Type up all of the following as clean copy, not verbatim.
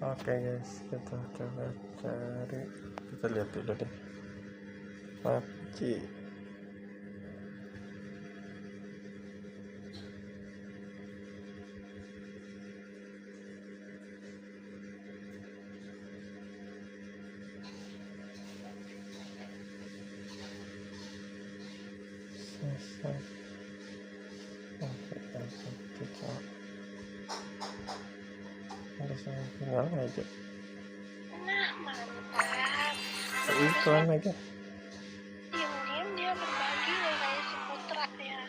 Oke guys, kita coba cari, kita lihat dulu deh PUBG. Tinggal aja. Nah, mantap. Iklan aja. Diam-diam dia berbagi loh kayak si Putra ya.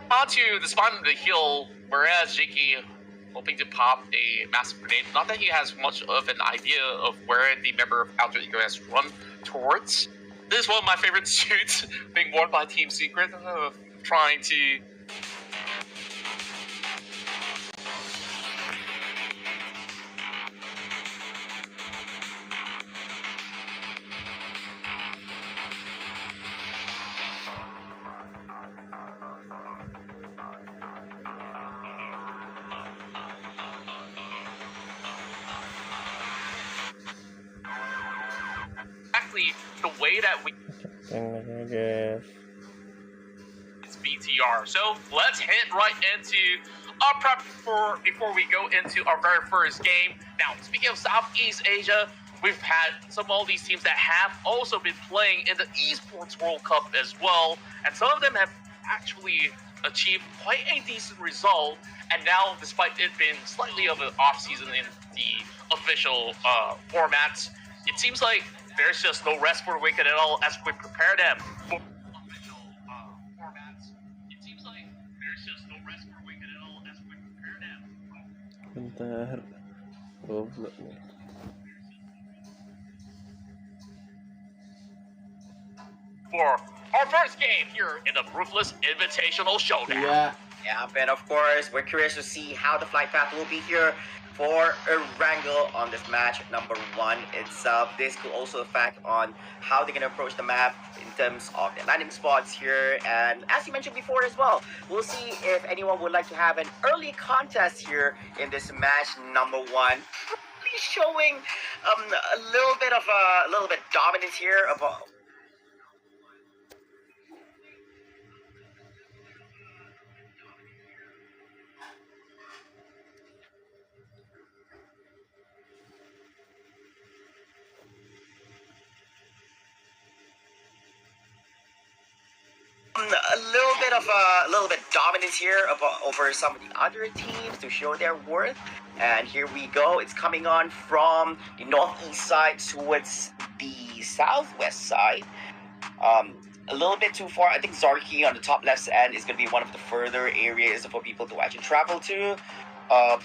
Onto the spawn of the hill, whereas Jiki hoping to pop a massive grenade. Not that he has much of an idea of where the member of Outer Ego has run towards. This is one of my favorite suits being worn by Team Secret, trying to exactly the way that we it's BTR. So let's hit right into our prep before we go into our very first game. Now, speaking of Southeast Asia, we've had some of all these teams that have also been playing in the Esports World Cup as well, and some of them have actually achieved quite a decent result. And now, despite it being slightly of an off season in the official formats, it seems like there's just no rest for the wicked at all as we prepare them for official formats. It seems like there's just no rest for the wicked at all as we prepare them. Bentar, goblok nih. For our first game here in the Ruthless Invitational Showdown. Yeah, and of course, we're curious to see how the flight path will be here for a wrangle on this match number one itself. This could also affect on how they're going to approach the map in terms of the landing spots here. And as you mentioned before as well, we'll see if anyone would like to have an early contest here in this match number one. Probably showing a little bit dominance here about. A little bit dominance here over some of the other teams to show their worth. And here we go. It's coming on from the northeast side towards the southwest side. A little bit too far. I think Zarki on the top left end is going to be one of the further areas for people to actually travel to.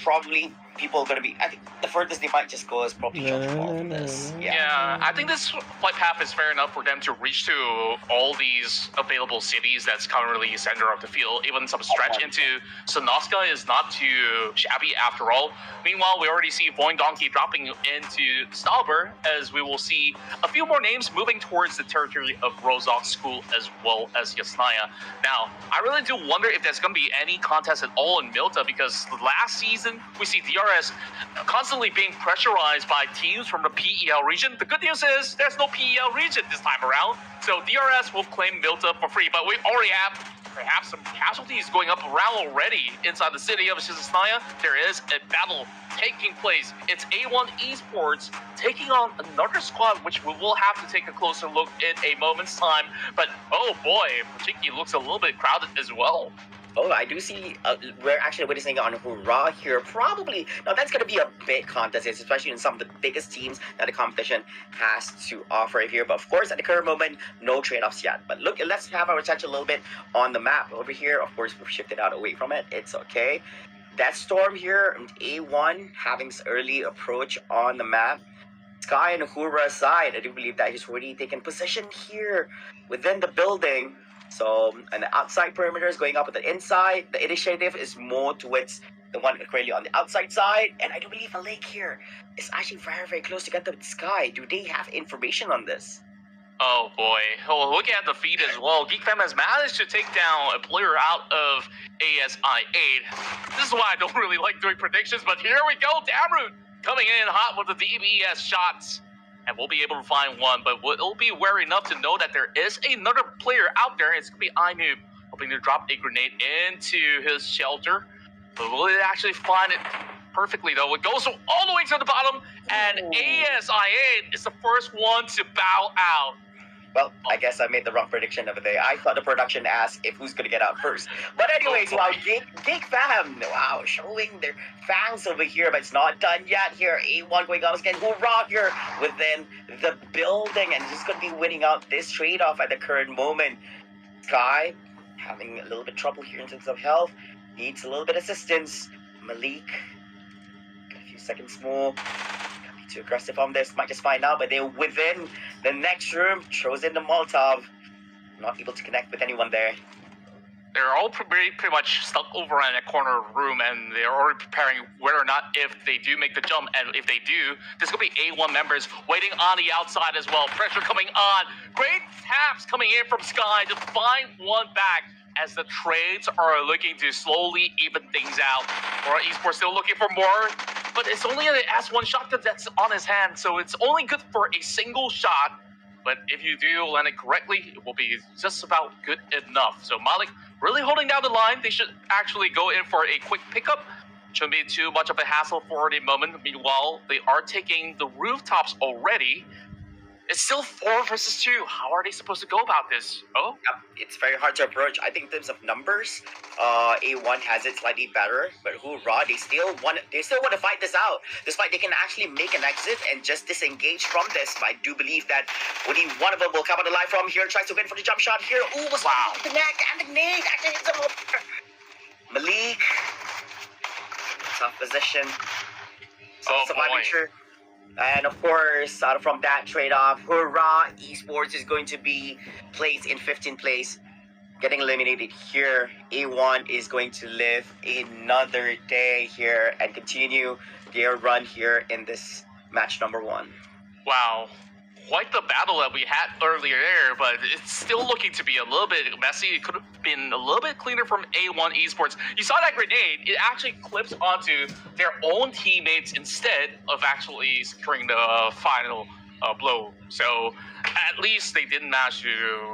Probably people are going to be, I think the furthest they might just go is probably from this. Yeah, I think this flight path is fair enough for them to reach to all these available cities that's currently center of the field. Even some stretch into Sonoska is not too shabby after all. Meanwhile, we already see Voin Donkey dropping into Stalber, as we will see a few more names moving towards the territory of Rozok School as well as Yasnaya. Now, I really do wonder if there's going to be any contest at all in Milta, because last season we see DRS constantly being pressurized by teams from the PEL region. The good news is there's no PEL region this time around, so DRS will claim Milta for free, but we already have perhaps some casualties going up around already inside the city of Shisnaya. There is a battle taking place. It's A1 Esports taking on another squad, which we will have to take a closer look in a moment's time. But oh boy, Pachiki looks a little bit crowded as well. Oh, I do see we're actually witnessing on Hurrah here. Probably. Now, that's going to be a big contest, especially in some of the biggest teams that the competition has to offer here. But, of course, at the current moment, no trade-offs yet. But look, let's have our attention a little bit on the map over here. Of course, we've shifted out away from it. It's okay. That Storm here, A1, having this early approach on the map. Sky and Hurrah side, I do believe that he's already taken position here within the building. So, and the outside perimeter is going up with the inside. The initiative is more towards the one currently on the outside side. And I do believe a lake here is actually very, very close to get the Sky. Do they have information on this? Oh boy. Oh, looking at the feed as well, GeekFam has managed to take down a player out of ASI8. This is why I don't really like doing predictions, but here we go. Damroot coming in hot with the DBS shots. And we'll be able to find one, but we'll be wary enough to know that there is another player out there. It's going to be iNoob, hoping to drop a grenade into his shelter. But will it actually find it perfectly, though? It goes all the way to the bottom, and ASI8 is the first one to bow out. Well, I guess I made the wrong prediction of the day. I thought the production asked if who's gonna get out first. But anyways, wow, Geek Fam, wow, showing their fangs over here, but it's not done yet here. A1 going on again, hoorah here within the building, and just gonna be winning out this trade-off at the current moment. Sky having a little bit trouble here in terms of health, needs a little bit of assistance. Malik, got a few seconds more. Too aggressive on this, might just find out, but they're within the next room, throws in the Molotov, not able to connect with anyone there. They're all pretty much stuck over in a corner room, and they're already preparing whether or not if they do make the jump, and if they do, there's going to be A1 members waiting on the outside as well. Pressure coming on. Great taps coming in from Sky to find one back as the trades are looking to slowly even things out. Or Esports still looking for more, but it's only an S1 shotgun that's on his hand, so it's only good for a single shot. But if you do land it correctly, it will be just about good enough. So Malik really holding down the line. They should actually go in for a quick pickup. Shouldn't be too much of a hassle for the moment. Meanwhile, they are taking the rooftops already. It's still 4 versus 2. How are they supposed to go about this? Oh, Yep, it's very hard to approach. I think in terms of numbers, A1 has it slightly better, but hoorah, they still want to fight this out. Despite they can actually make an exit and just disengage from this. But I do believe that only one of them will come out alive from here. Tries to win for the jump shot here. Ooh, was Wow. the neck and the nade actually hits him. Malik, tough position. So Oh, surviving boy. sure. And of course, out from that trade-off, hurrah, Esports is going to be placed in 15th place, getting eliminated here. A1 is going to live another day here and continue their run here in this match number 1. wow. Quite the battle that we had earlier there, but it's still looking to be a little bit messy. It could have been a little bit cleaner from A1 Esports. You saw that grenade. It actually clips onto their own teammates instead of actually securing the final blow. So at least they didn't manage to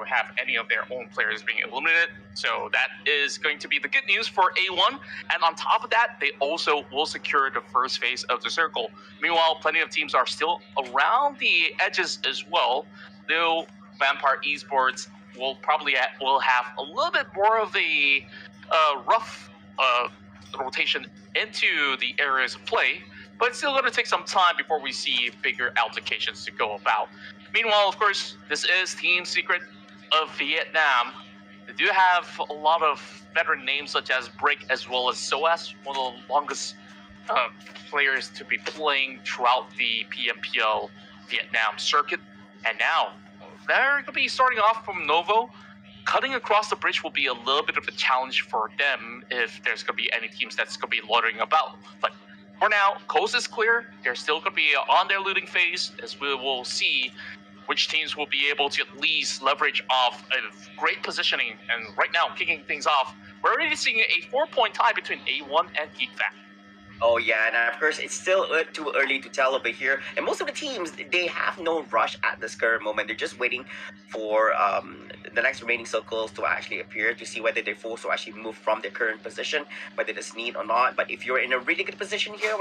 have any of their own players being eliminated. So that is going to be the good news for A1. And on top of that, they also will secure the first phase of the circle. Meanwhile, plenty of teams are still around the edges as well. Though Vampire Esports will probably will have a little bit more of a rough rotation into the areas of play. But it's still going to take some time before we see bigger altercations to go about. Meanwhile, of course, this is Team Secret of Vietnam. They do have a lot of veteran names such as Brick as well as SOAS, one of the longest players to be playing throughout the PMPL Vietnam circuit. And now, they're going to be starting off from Novo. Cutting across the bridge will be a little bit of a challenge for them if there's going to be any teams that's going to be loitering about. But for now, coast is clear. They're still going to be on their looting phase, as we will see which teams will be able to at least leverage off a great positioning. And right now, kicking things off, we're already seeing a 4-point tie between A1 and GeekFam. Oh yeah, and of course it's still too early to tell over here. And most of the teams, they have no rush at this current moment. They're just waiting for the next remaining circles to actually appear to see whether they're forced to actually move from their current position, whether it's need or not. But if you're in a really good position here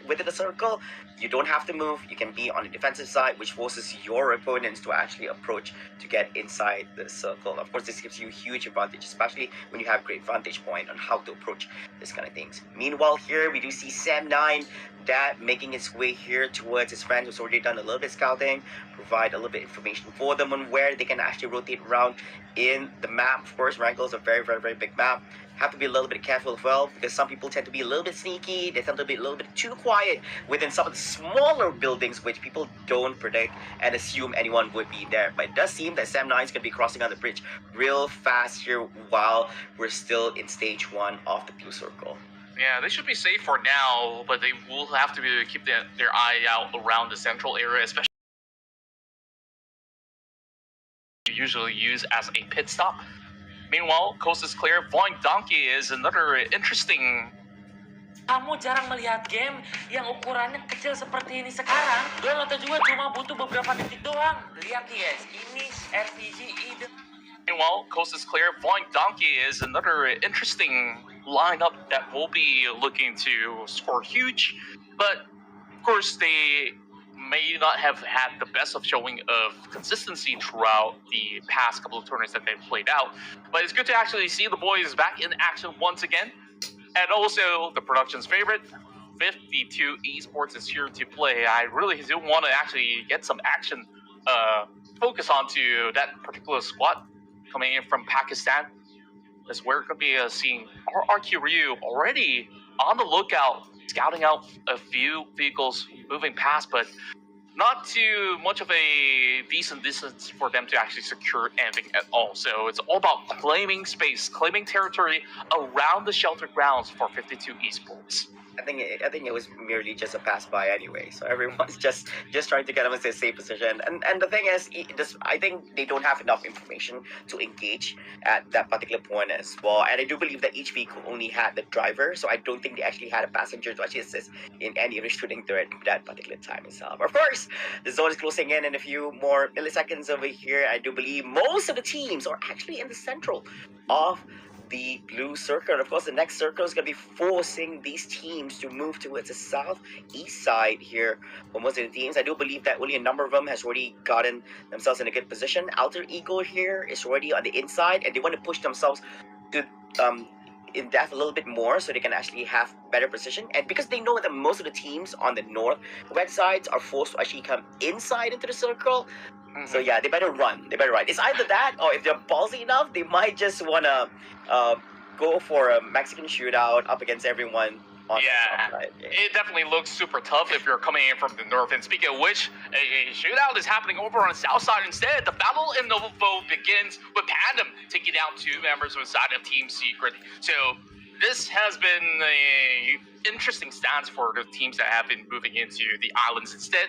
within the circle, you don't have to move. You can be on the defensive side, which forces your opponents to actually approach to get inside the circle. Of course, this gives you a huge advantage, especially when you have great vantage point on how to approach this kind of things. Meanwhile, here we do see Sam9 that making its way here towards his friend who's already done a little bit scouting, provide a little bit information for them on where they can actually rotate around in the map. Of course, Wrangle is a very, very, very big map. Have to be a little bit careful as well, because some people tend to be a little bit sneaky. They tend to be a little bit too quiet within some of the smaller buildings, which people don't predict and assume anyone would be there. But it does seem that Sam9 is going to be crossing on the bridge real fast here while we're still in stage 1 of the blue circle. Yeah, they should be safe for now, but they will have to keep their eye out around the central area, especially usually use as a pit stop. Meanwhile, coast is clear. Flying Donkey is another interesting. Kamu jarang melihat game yang ukurannya kecil seperti ini sekarang. Download juga cuma butuh beberapa detik doang. Lihat nih guys, ini RPG ide. Meanwhile, coast is clear. Flying Donkey is another interesting lineup that will be looking to score huge, but of course they may not have had the best of showing of consistency throughout the past couple of tournaments that they've played out. But it's good to actually see the boys back in action once again. And also, the production's favorite, 52 Esports is here to play. I really do want to actually get some action focus onto that particular squad coming in from Pakistan. As we're going to be seeing RRQ Ryu already on the lookout, scouting out a few vehicles moving past, but not too much of a decent distance for them to actually secure anything at all. So it's all about claiming space, claiming territory around the sheltered grounds for 52 Esports. I think it was merely just a pass by anyway. So everyone's just trying to get them into a safe position. And the thing is, I think they don't have enough information to engage at that particular point as well. And I do believe that each vehicle only had the driver, so I don't think they actually had a passenger to actually assist in any of the shooting threat at that particular time itself. Of course, the zone is closing in a few more milliseconds over here. I do believe most of the teams are actually in the central of the blue circle. And of course, the next circle is going to be forcing these teams to move towards the southeast side here for most of the teams. I do believe that only a number of them has already gotten themselves in a good position. Alter Ego here is already on the inside, and they want to push themselves to in depth a little bit more so they can actually have better position. And because they know that most of the teams on the northwest sides are forced to actually come inside into the circle, so yeah, they better run. It's either that, or if they're ballsy enough, they might just wanna go for a Mexican shootout up against everyone on the south side. Yeah. It definitely looks super tough if you're coming in from the north. And speaking of which, a shootout is happening over on the south side instead. The battle in Novo begins with Pandem taking down two members of the side of Team Secret. So this has been a interesting stance for the teams that have been moving into the islands instead.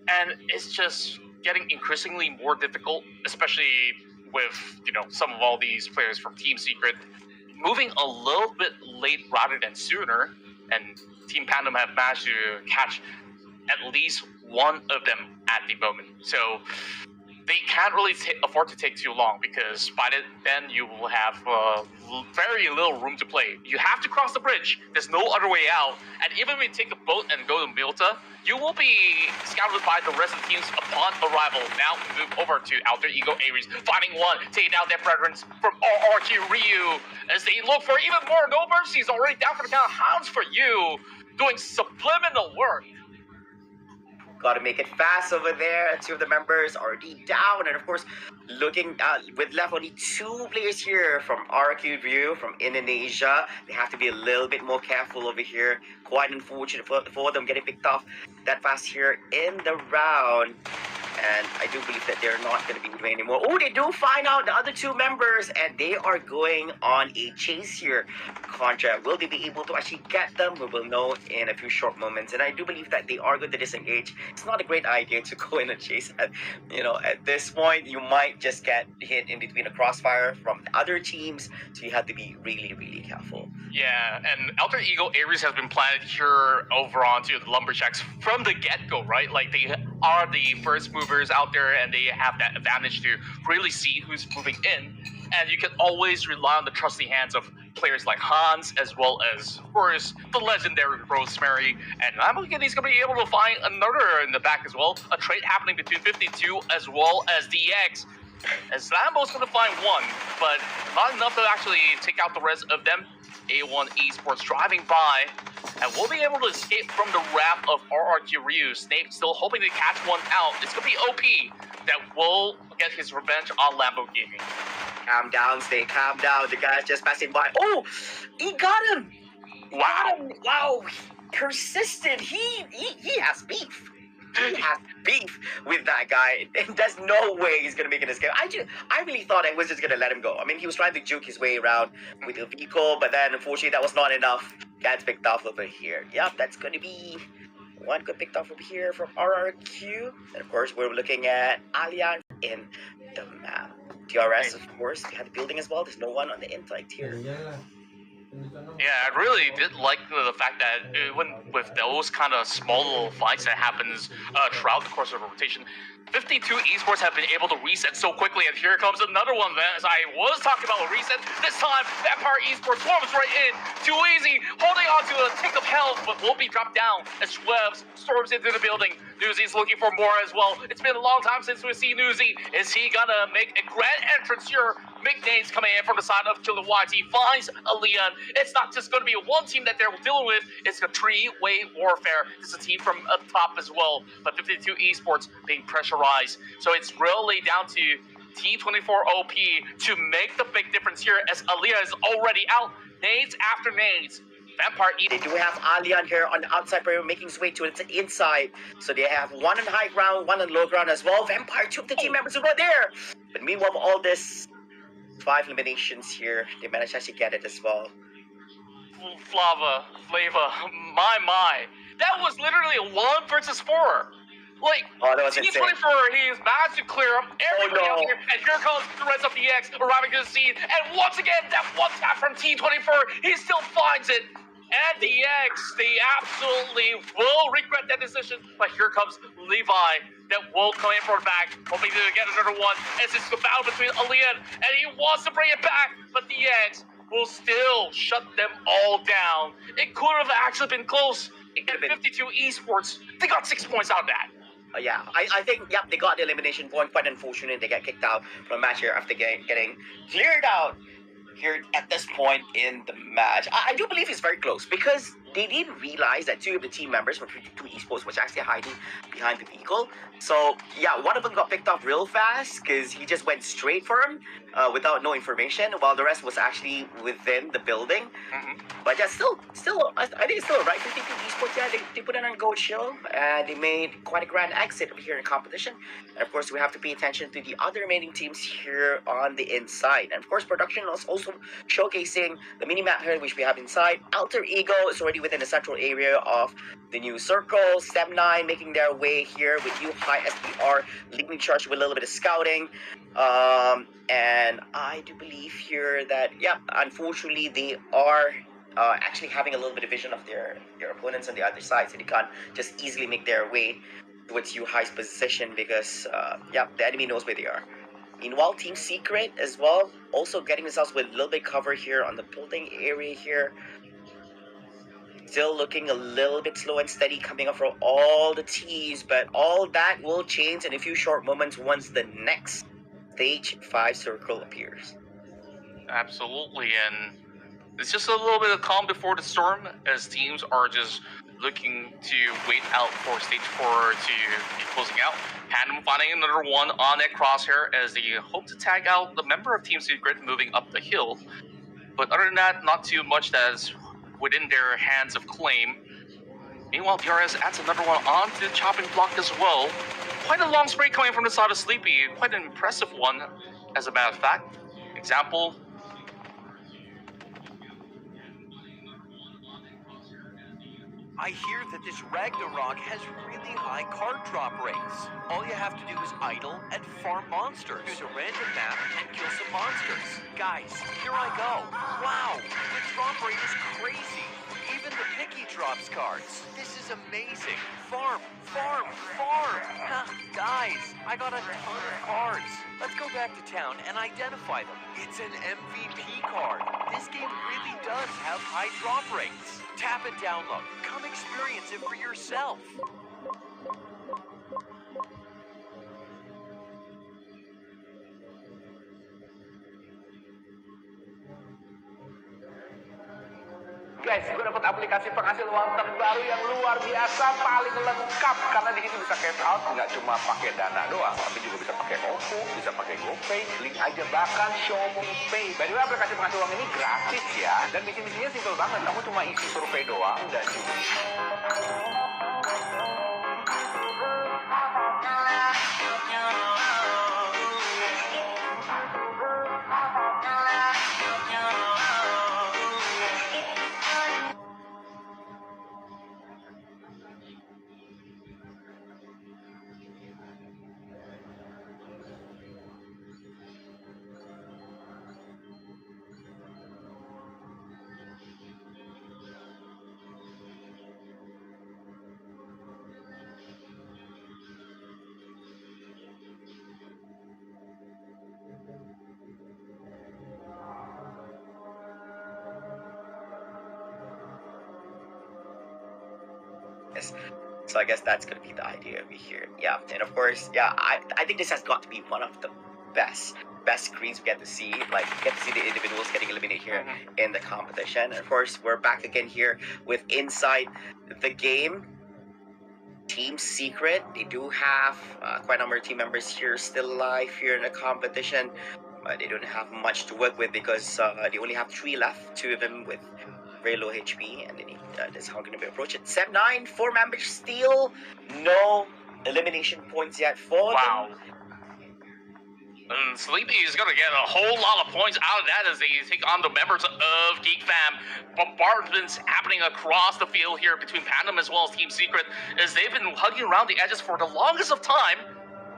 And it's just getting increasingly more difficult, especially with, some of all these players from Team Secret moving a little bit late rather than sooner, and Team Pandem have managed to catch at least one of them at the moment. So they can't really afford to take too long, because by then you will have very little room to play. You have to cross the bridge. There's no other way out. And even when you take a boat and go to Milta, you will be scouted by the rest of the teams upon arrival. Now we move over to Alter Ego Ares, finding one, taking out their brethren from RRQ Ryu as they look for even more. No Mercy's already down for the count. Hounds for you, doing subliminal work. Got to make it fast over there. Two of the members already down, and of course, looking with left only two players here from RQ View from Indonesia. They have to be a little bit more careful over here. Quite unfortunate for them getting picked off that fast here in the round. And I do believe that they're not going to be doing anymore. Oh, they do find out the other two members, and they are going on a chase here. Contra, will they be able to actually get them? We will know in a few short moments. And I do believe that they are going to disengage. It's not a great idea to go in and chase. At this point, you might just get hit in between a crossfire from other teams. So you have to be really, really careful. Yeah, and Alter Ego Ares has been planted here over onto the Lumberjacks from the get-go, right? Like, they are the first movers out there, and they have that advantage to really see who's moving in. And you can always rely on the trusty hands of players like Hans, as well as, of course, the legendary Rosemary. And I'm looking he's going to be able to find another in the back as well. A trade happening between 52 as well as DX. As Lambo's going to find one, but not enough to actually take out the rest of them. A1 Esports driving by, and we'll be able to escape from the wrath of RRQ Ryu. Snape still hoping to catch one out. It's going to be OP that will get his revenge on Lamborghini. Calm down, Snape. Calm down. The guy's just passing by. Oh, he got him. Wow. Persistent. He has beef. He has beef with that guy. And there's no way he's gonna make an escape. I really thought I was just gonna let him go. I mean, he was trying to juke his way around with the vehicle, but then unfortunately that was not enough. Gets picked off over here. Yep, that's gonna be one good picked off over here from RRQ. And of course, we're looking at Allian in the map. DRS, of course, behind the building as well. There's no one on the inside here. Yeah, I really did like the fact that even with those kind of small little fights that happens throughout the course of a rotation, 52 esports have been able to reset so quickly, and here comes another one. As I was talking about a reset, this time Vampire Esports swarms right in. Too easy, holding on to a tick of health, but will be dropped down as Schwebs storms into the building. Newsy's looking for more as well. It's been a long time since we've seen Newsy. Is he gonna make a grand entrance here? McNade's coming in from the side of Chilliwacky, finds a Leon. It's not just going to be one team that they're dealing with, it's a three-way warfare. It's a team from up top as well, but 52 esports being pressurized. So it's really down to T24 OP to make the big difference here, as Aaliyah is already out. Nades after nades. Vampire They do have Alian here on the outside perimeter making his way to the inside. So they have one on high ground, one on low ground as well. Vampire, two of the team members are right there. But meanwhile, all this 5 eliminations here, they managed to actually get it as well. Flava, my. That was literally a 1 versus 4. Like, Oh, that was insane. T24, he has managed to clear up everybody no. out here, and here comes the rest of the X arriving to the scene, and once again, that one tap from T24, he still finds it. And the X, they absolutely will regret that decision, but here comes Levi, that will come in for it back, hoping to get another one, as it's the battle between Alian, and he wants to bring it back, but the X will still shut them all down. It could have actually been close. It could have been. 52 esports, they got 6 points out of that. Yeah, I think, yep, they got the elimination point. Quite unfortunate they get kicked out from the match here after getting cleared out here at this point in the match. I do believe it's very close because they didn't realize that 2 of the team members from 52 esports was actually hiding behind the vehicle. So, yeah, one of them got picked off real fast because he just went straight for him without no information, while the rest was actually within the building. But yeah, still, I think it's still a right 52 esports. Yeah, they put it on Gold Shield and they made quite a grand exit over here in competition. And of course, we have to pay attention to the other remaining teams here on the inside. And of course, production is also showcasing the mini map here, which we have inside. Alter Ego is already within the central area of the new circle. Step 9 making their way here with you high SPR leading charge with a little bit of scouting. And I do believe here that, yeah, unfortunately they are actually having a little bit of vision of their opponents on the other side, so they can't just easily make their way towards you high's position because, yeah, the enemy knows where they are. Meanwhile, Team Secret as well, also getting themselves with a little bit cover here on the building area here. Still looking a little bit slow and steady coming up from all the T's, but all that will change in a few short moments once the next stage 5 circle appears. Absolutely, and it's just a little bit of calm before the storm as teams are just looking to wait out for stage 4 to be closing out. Panem finding another one on that crosshair as they hope to tag out the member of Team Secret moving up the hill. But other than that, not too much that's within their hands of claim. Meanwhile, DRS adds another one onto the chopping block as well. Quite a long spray coming from the side of Sleepy, quite an impressive one, as a matter of fact. Example, I hear that this Ragnarok has really high card drop rates. All you have to do is idle and farm monsters. Choose a random map and kill some monsters. Guys, here I go. Wow, the drop rate is crazy. Even the picky drops cards. This is amazing. Farm. Guys, I got a ton of cards. Let's go back to town and identify them. It's an MVP card. This game really does have high drop rates. Tap and download. Come experience it for yourself. Guys, gue dapat aplikasi penghasil uang terbaru yang luar biasa, paling lengkap karena di sini bisa cash out nggak cuma pakai Dana doang, tapi juga bisa pakai OVO, bisa pakai GoPay, link aja bahkan Pay. By the way, aplikasi penghasil uang ini gratis ya, dan misinya simple banget, kamu cuma isi survei doang dan juga this. So I guess that's gonna be the idea over here. Yeah, and of course, yeah, I think this has got to be one of the best screens we get to see. Like, get to see the individuals getting eliminated here in the competition. And of course, we're back again here with inside the game. Team Secret, they do have quite a number of team members here still alive here in the competition, but they don't have much to work with because they only have 3 left, 2 of them with very low HP, and they need, that's how going to be approached. 7-9, 4 members still, no elimination points yet for them. And Sleepy is going to get a whole lot of points out of that as they take on the members of Geek Fam. Bombardments happening across the field here between Pandem as well as Team Secret, as they've been hugging around the edges for the longest of time.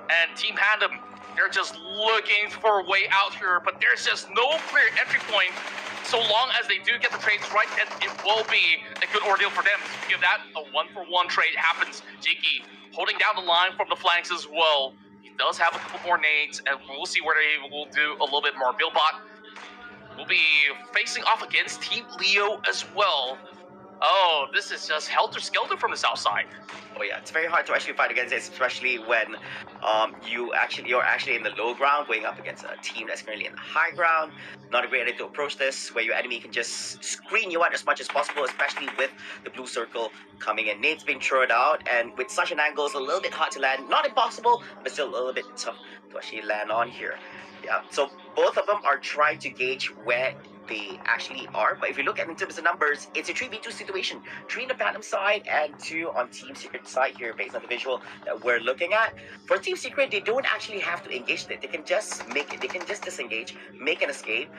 And Team Pandem, they're just looking for a way out here, but there's just no clear entry point. So long as they do get the trades right, then it will be a good ordeal for them. If that a 1-for-1 trade happens, Jiki holding down the line from the flanks as well. Does have a couple more nades, and we'll see where they will do a little bit more. Billbot will be facing off against Team Leo as well. Oh, this is just helter-skelter from the south side. Oh yeah, it's very hard to actually fight against this, especially when you're actually in the low ground going up against a team that's currently in the high ground. Not a great idea to approach this, where your enemy can just screen you out as much as possible, especially with the blue circle coming in. Nades being thrown out, and with such an angle, it's a little bit hard to land. Not impossible, but still a little bit tough to actually land on here. Yeah, so both of them are trying to gauge where they actually are, but if you look at in terms of numbers, it's a 3v2 situation. 3 on the Pandem side and 2 on Team Secret side here, based on the visual that we're looking at. For Team Secret, they don't actually have to engage it. They can just disengage, make an escape,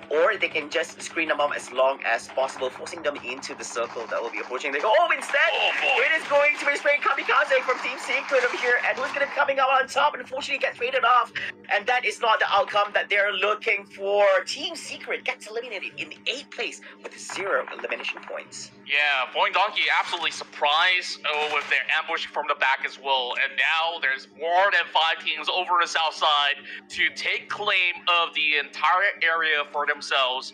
or they can just screen them out as long as possible, forcing them into the circle that will be approaching. They go, oh, instead, it is going to be spraying Kamikaze from Team Secret over here, and who's going to be coming out on top and unfortunately get traded off, and that is not the outcome that they're looking for. Team Secret gets eliminated in the 8th place with 0 elimination points. Yeah, Boing Donkey absolutely surprised with their ambush from the back as well. And now there's more than 5 teams over the south side to take claim of the entire area for themselves.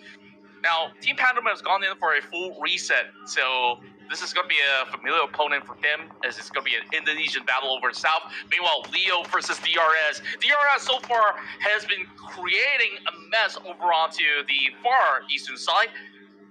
Now, Team Pandem has gone in for a full reset, so this is going to be a familiar opponent for them, as it's going to be an Indonesian battle over the south. Meanwhile, Leo versus DRS. DRS so far has been creating a mess over onto the far eastern side,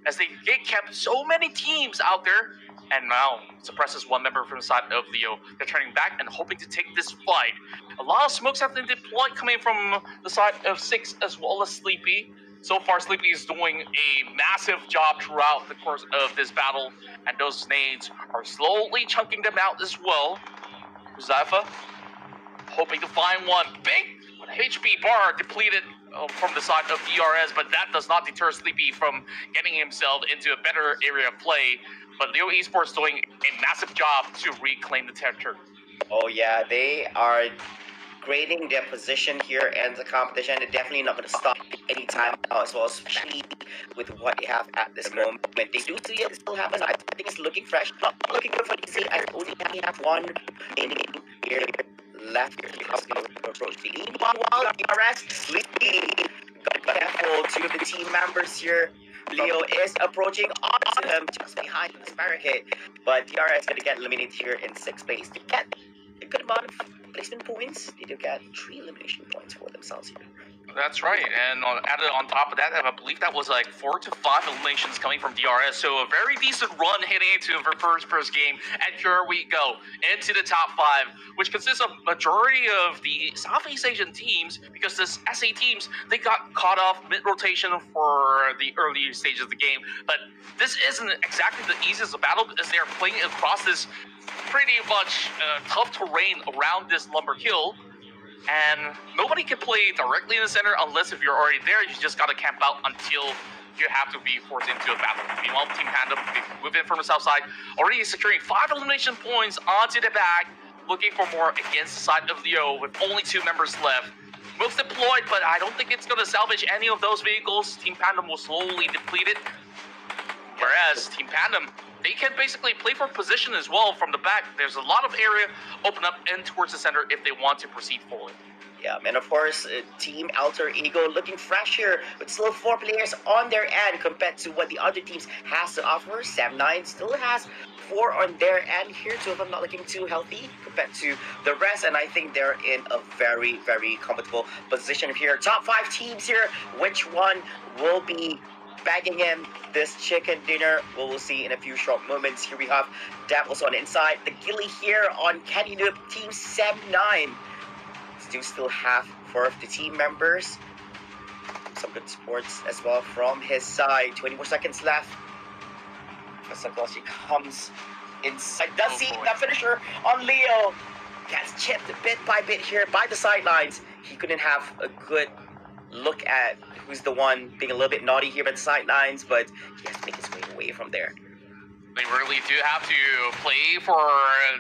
as they kept so many teams out there, and now suppresses 1 member from the side of Leo. They're turning back and hoping to take this fight. A lot of smokes have been deployed coming from the side of 6 as well as Sleepy. So far, Sleepy is doing a massive job throughout the course of this battle, and those nades are slowly chunking them out as well. Zaifa hoping to find one. Big HP bar depleted from the side of DRS, but that does not deter Sleepy from getting himself into a better area of play. But Leo Esports doing a massive job to reclaim the territory. Oh yeah, they are grading their position here in the competition. They're definitely not going to stop anytime now as well, especially with what they have at this moment. They do see it still happen. I think it's looking fresh, not looking good for DC. I only have 1 inning here left here to approach the lead. While DRS Sleepy, careful to the team members here. Leo is approaching onto them just behind this barricade, but DRS is going to get eliminated here in 6th place. To get a good amount of placement points, they do get 3 elimination points for themselves here. That's right, and added on top of that, I believe that was like 4 to 5 eliminations coming from DRS, so a very decent run heading into the first game, and here we go, into the top 5, which consists of majority of the Southeast Asian teams, because this SA teams, they got caught off mid-rotation for the early stages of the game, but this isn't exactly the easiest of battle, as they're playing across this pretty much tough terrain around this lumber hill. And nobody can play directly in the center unless if you're already there, you just gotta camp out until you have to be forced into a battle. Meanwhile, Team Pandem, they move in from the south side, already securing 5 elimination points onto the back, looking for more against the side of Leo with only 2 members left. Moves deployed, but I don't think it's gonna salvage any of those vehicles. Team Pandem will slowly deplete it. Whereas Team Pandem, they can basically play for position as well from the back. There's a lot of area open up and towards the center if they want to proceed forward. Yeah, and of course, Team Alter Ego looking fresh here with still 4 players on their end compared to what the other teams has to offer. Sam9 still has 4 on their end here, 2 of them not looking too healthy compared to the rest, and I think they're in a very, very comfortable position here. Top 5 teams here, which one will be bagging in this chicken dinner? We'll see in a few short moments. Here we have Devils on the inside, the Gilly here on Kenny Noob, Team Sam9. Do still have 4 of the team members. Some good sports as well from his side. 20 more seconds left. Fasagossi comes inside. Does see that finisher on Leo. Gets chipped bit by bit here by the sidelines. He couldn't have a good look at who's the one being a little bit naughty here by the sidelines, but he has to make his way away from there. They really do have to play for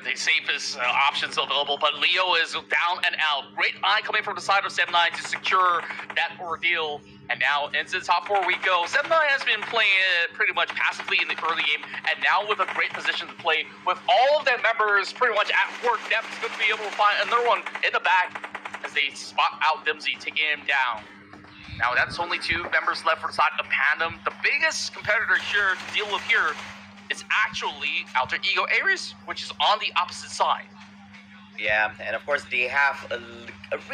the safest options available, but Leo is down and out. Great eye coming from the side of Sam9 to secure that ordeal. And now into the top 4 we go. Sam9 has been playing it pretty much passively in the early game, and now with a great position to play with all of their members pretty much at work. Depth is going to be able to find another one in the back as they spot out Dimsy, taking him down. Now that's only 2 members left for the side of Pandem. The biggest competitor here to deal with here is actually Alter Ego Ares, which is on the opposite side. Yeah, and of course they have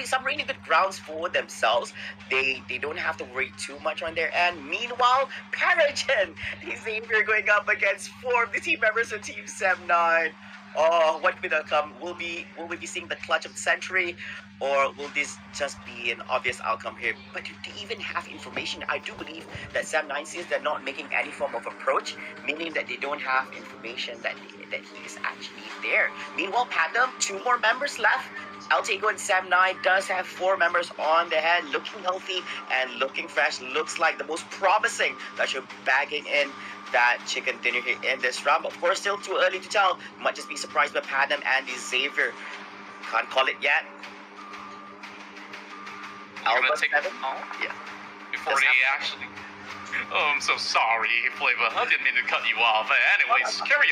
some really good grounds for themselves. They don't have to worry too much on their end. Meanwhile, Paragen, Xavier going up against 4 of the team members of Team Sam9. Oh, what will come? Will we be seeing the clutch of the century, or will this just be an obvious outcome here? But do they even have information? I do believe that Sam9 says they're not making any form of approach, meaning that they don't have information that he is actually there. Meanwhile, Pandem, 2 more members left. Alter Ego and Sam9 does have 4 members on the head, looking healthy and looking fresh. Looks like the most promising that you're bagging in that chicken dinner here in this round. Of course, still too early to tell. Might just be surprised by Pandem and Xavier. Can't call it yet. Alba 7? Yeah. Before they actually... Oh, I'm so sorry, Flavor. I didn't mean to cut you off. Anyways, carry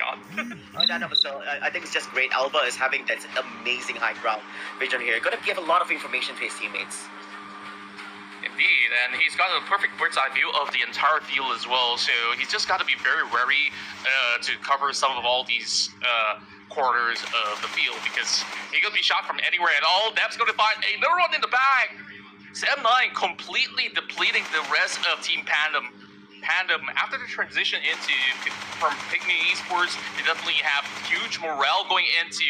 on. No, but still, I think it's just great. Alba is having that amazing high ground vision here. Gonna give a lot of information to his teammates. Indeed, and he's got a perfect bird's eye view of the entire field as well, so he's just got to be very wary to cover some of all these corners of the field, because he could be shot from anywhere at all. Deb's going to find another one in the bag. Sam9 completely depleting the rest of Team Pandem. After the transition from Pygmy Esports, they definitely have huge morale going into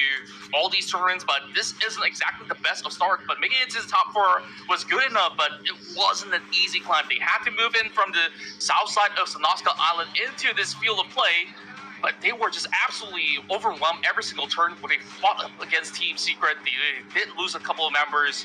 all these tournaments, but this isn't exactly the best of start. But making it to the top 4 was good enough, but it wasn't an easy climb. They had to move in from the south side of Sanoska Island into this field of play, but they were just absolutely overwhelmed every single turn where they fought up against Team Secret. They did lose a couple of members,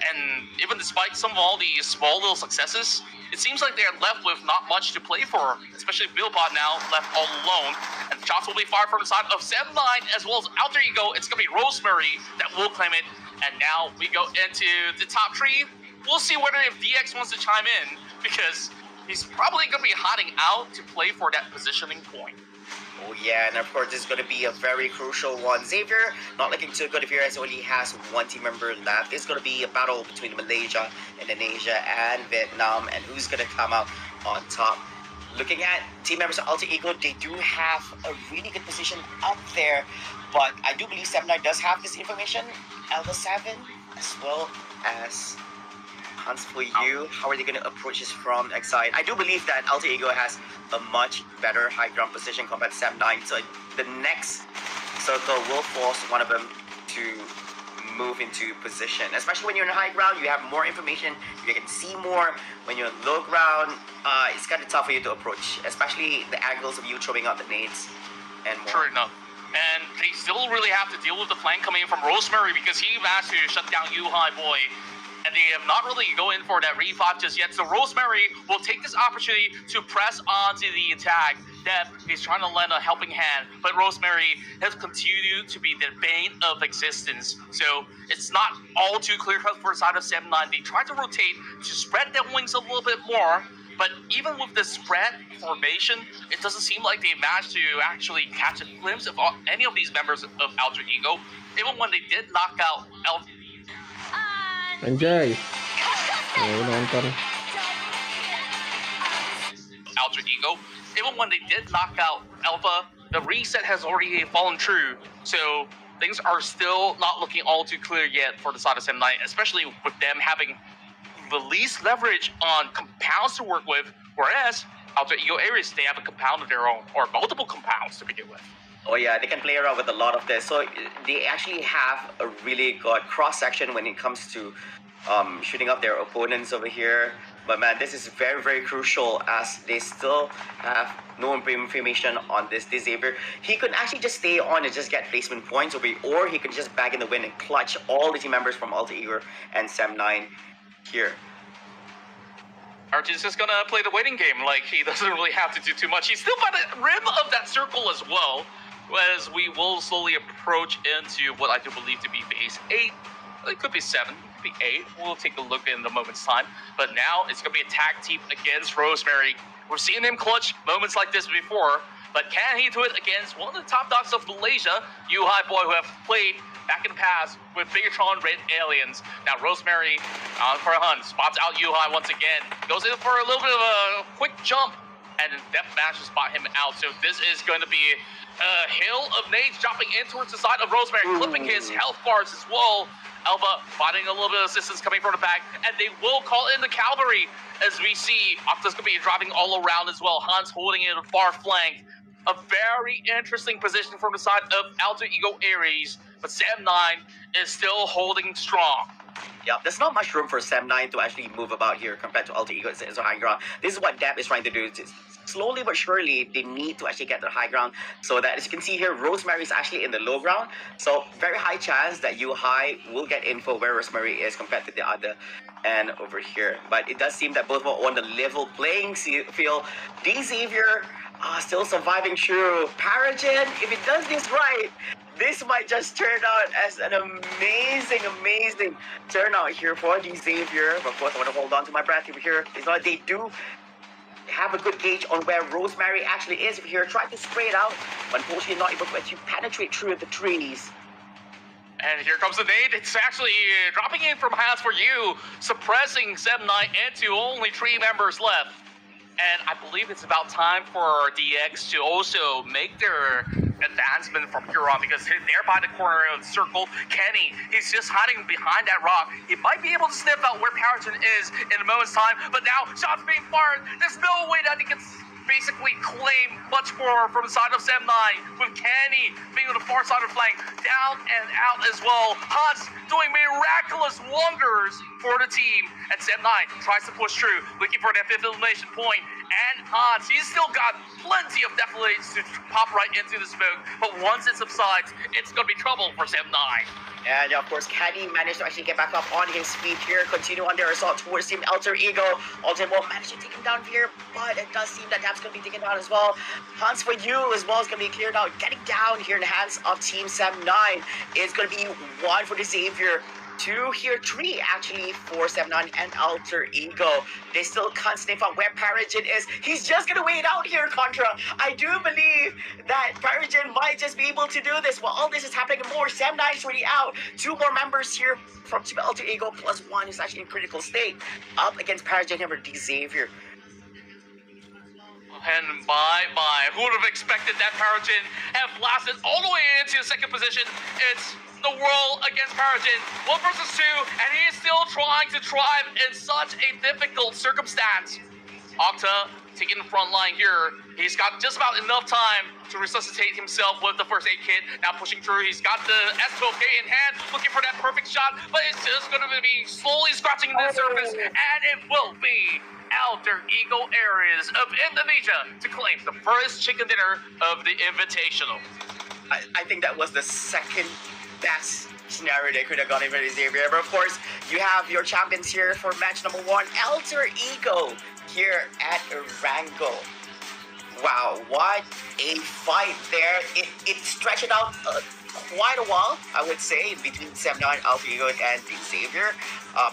and even despite some of all the small little successes, it seems like they're left with not much to play for, especially Billbot now left all alone. And shots will be fired from the side of Sam9 as well as Alter Ego. It's going to be Rosemary that will claim it. And now we go into the top 3. We'll see whether if DX wants to chime in, because he's probably going to be hiding out to play for that positioning point. Oh yeah, and of course this is going to be a very crucial one. Xavier not looking too good if he only has 1 team member left. It's going to be a battle between Malaysia, Indonesia, and Vietnam, and who's going to come out on top. Looking at team members of Alter Ego, they do have a really good position up there, but I do believe Sam9 does have this information. Alpha 7 as well as Hans for you. How are they going to approach this from Exide? I do believe that Alter Ego has a much better high ground position compared to Sam9, so the next circle will force one of them to move into position. Especially when you're in high ground, you have more information, you can see more. When you're in low ground, it's kind of tough for you to approach, especially the angles of you throwing out the nades and more. True enough. And they still really have to deal with the flank coming in from Rosemary, because he managed to shut down High Boy. And they have not really going for that revive just yet. So Rosemary will take this opportunity to press onto the attack. Deb is trying to lend a helping hand, but Rosemary has continued to be the bane of existence. So it's not all too clear-cut for the side of Sam9. They try to rotate to spread their wings a little bit more, but even with the spread formation, it doesn't seem like they managed to actually catch a glimpse of any of these members of Alter Ego. Even when they did knock out Anjay. Oh, nonton. Alter Ego, even when they did knock out Alpha, the reset has already fallen true. So things are still not looking all too clear yet for the side of Sam 9, especially with them having the least leverage on compounds to work with, whereas Alter Ego Ares, they have a compound of their own, or multiple compounds to begin with. Oh yeah, they can play around with a lot of this. So they actually have a really good cross-section when it comes to shooting up their opponents over here. But man, this is very, very crucial as they still have no information on this Xavier. He could actually just stay on and just get placement points over here, or he could just bag in the win and clutch all the team members from Alter Ego and Sam 9 here. Archie's just gonna play the waiting game, like he doesn't really have to do too much. He's still by the rim of that circle as well, as we will slowly approach into what I do believe to be phase 8. It could be 7, it could be 8. We'll take a look in the moment's time. But now it's gonna be a tag team against Rosemary. We've seen him clutch moments like this before, but can he do it against one of the top dogs of Malaysia, Yuhai Boy, who have played back in the past with Bigatron Red Aliens. Now Rosemary on for a hunt, spots out Yuhai once again, goes in for a little bit of a quick jump, and then Death managed to spot him out. So this is going to be a hail of nades dropping in towards the side of Rosemary, clipping his health bars as well. Alva finding a little bit of assistance coming from the back, and they will call in the cavalry as we see Octa's going to be driving all around as well. Hans holding it far flank. A very interesting position from the side of Alter Ego Ares, but Sam 9 is still holding strong. Yeah, there's not much room for Sam 9 to actually move about here compared to Alter Ego. It's a high ground. This is what Dap is trying to do. Slowly but surely, they need to actually get the high ground so that, as you can see here, Rosemary is actually in the low ground. So very high chance that Yuhai will get info where Rosemary is compared to the other end over here. But it does seem that both are on the level playing field. Xavier still surviving through. Paragen, if it does this right, this might just turn out as an amazing, amazing turnout here for Xavier. But of course, I want to hold on to my breath over here. It's not they do have a good gauge on where Rosemary actually is over here. Try to spray it out, but unfortunately not able to actually penetrate through the trees. And here comes the nade. It's actually dropping in from Hans for you, suppressing Sam 9 into only 3 members left. And I believe it's about time for DX to also make their advancement from here on, because there by the corner of the circle, Kenny, he's just hiding behind that rock. He might be able to sniff out where Paragon is in a moment's time, but now shots being fired. There's no way that he can basically claim much more from the side of Sam 9, with Kenny being on the far side of the flank, down and out as well. Hans doing miraculous wonders for the team, and Sam 9 tries to push through, looking for that 5th elimination point. And Hans, he's still got plenty of deflates to pop right into the smoke, but once it subsides, it's gonna be trouble for Sam 9. And of course, Kenny managed to actually get back up on his feet here, continue on their assault towards Team Alter Ego. Alter Ego managed to take him down here, but it does seem that Dap's going to be taken down as well. Hans for you as well is going to be cleared out. Getting down here in the hands of Team Sam 9 is going to be 1 for the Xavier. 2 here, 3 actually for Sam 9 and Alter Ego. They still can't sniff out where Paragon is. He's just gonna wait out here, Contra. I do believe that Paragon might just be able to do this. While all this is happening and more, Sam 9 is already out. 2 more members here from Team Alter Ego, plus 1 is actually in critical state. Up against Paragon here for Xavier. And bye-bye. Who would have expected that Paragon have blasted all the way into the 2nd position? It's the world against Paragon. 1 versus 2, and he is still trying to thrive in such a difficult circumstance. Octa taking the front line here. He's got just about enough time to resuscitate himself with the first aid kit. Now pushing through, he's got the S12K in hand, looking for that perfect shot, but it's just going to be slowly scratching the surface, and it will be Alter Ego Ares of Indonesia to claim the first chicken dinner of the Invitational. I think that was the second best scenario they could have gone in for Xavier. But of course, you have your champions here for match number 1, Alter Ego here at Rango. Wow, what a fight there. It stretched it out quite a while, I would say, between Sam 9, Alter Ego, and Xavier.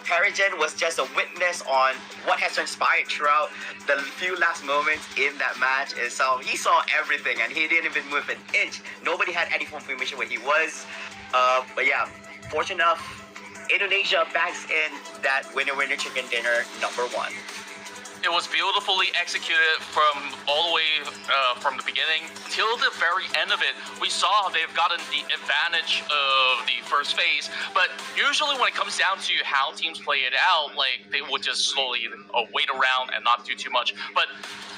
Paragon was just a witness on what has transpired throughout the few last moments in that match itself. He saw everything, and he didn't even move an inch. Nobody had any information where he was. But yeah, fortunate enough, Indonesia bags in that winner chicken dinner #1. It was beautifully executed from all the way from the beginning till the very end of it. We saw they've gotten the advantage of the first phase, but usually when it comes down to how teams play it out, like they would just slowly wait around and not do too much. But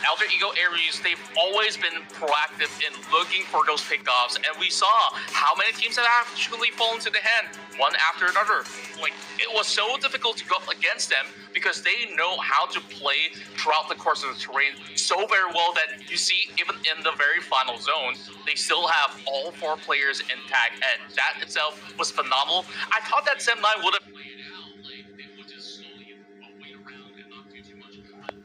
Alter Ego Aries, they've always been proactive in looking for those pickoffs, and we saw how many teams have actually fallen to the hand, one after another. Like, it was so difficult to go up against them because they know how to play throughout the course of the terrain so very well that you see, even in the very final zone, they still have all 4 players intact, and that itself was phenomenal. I thought that Sem 9 would have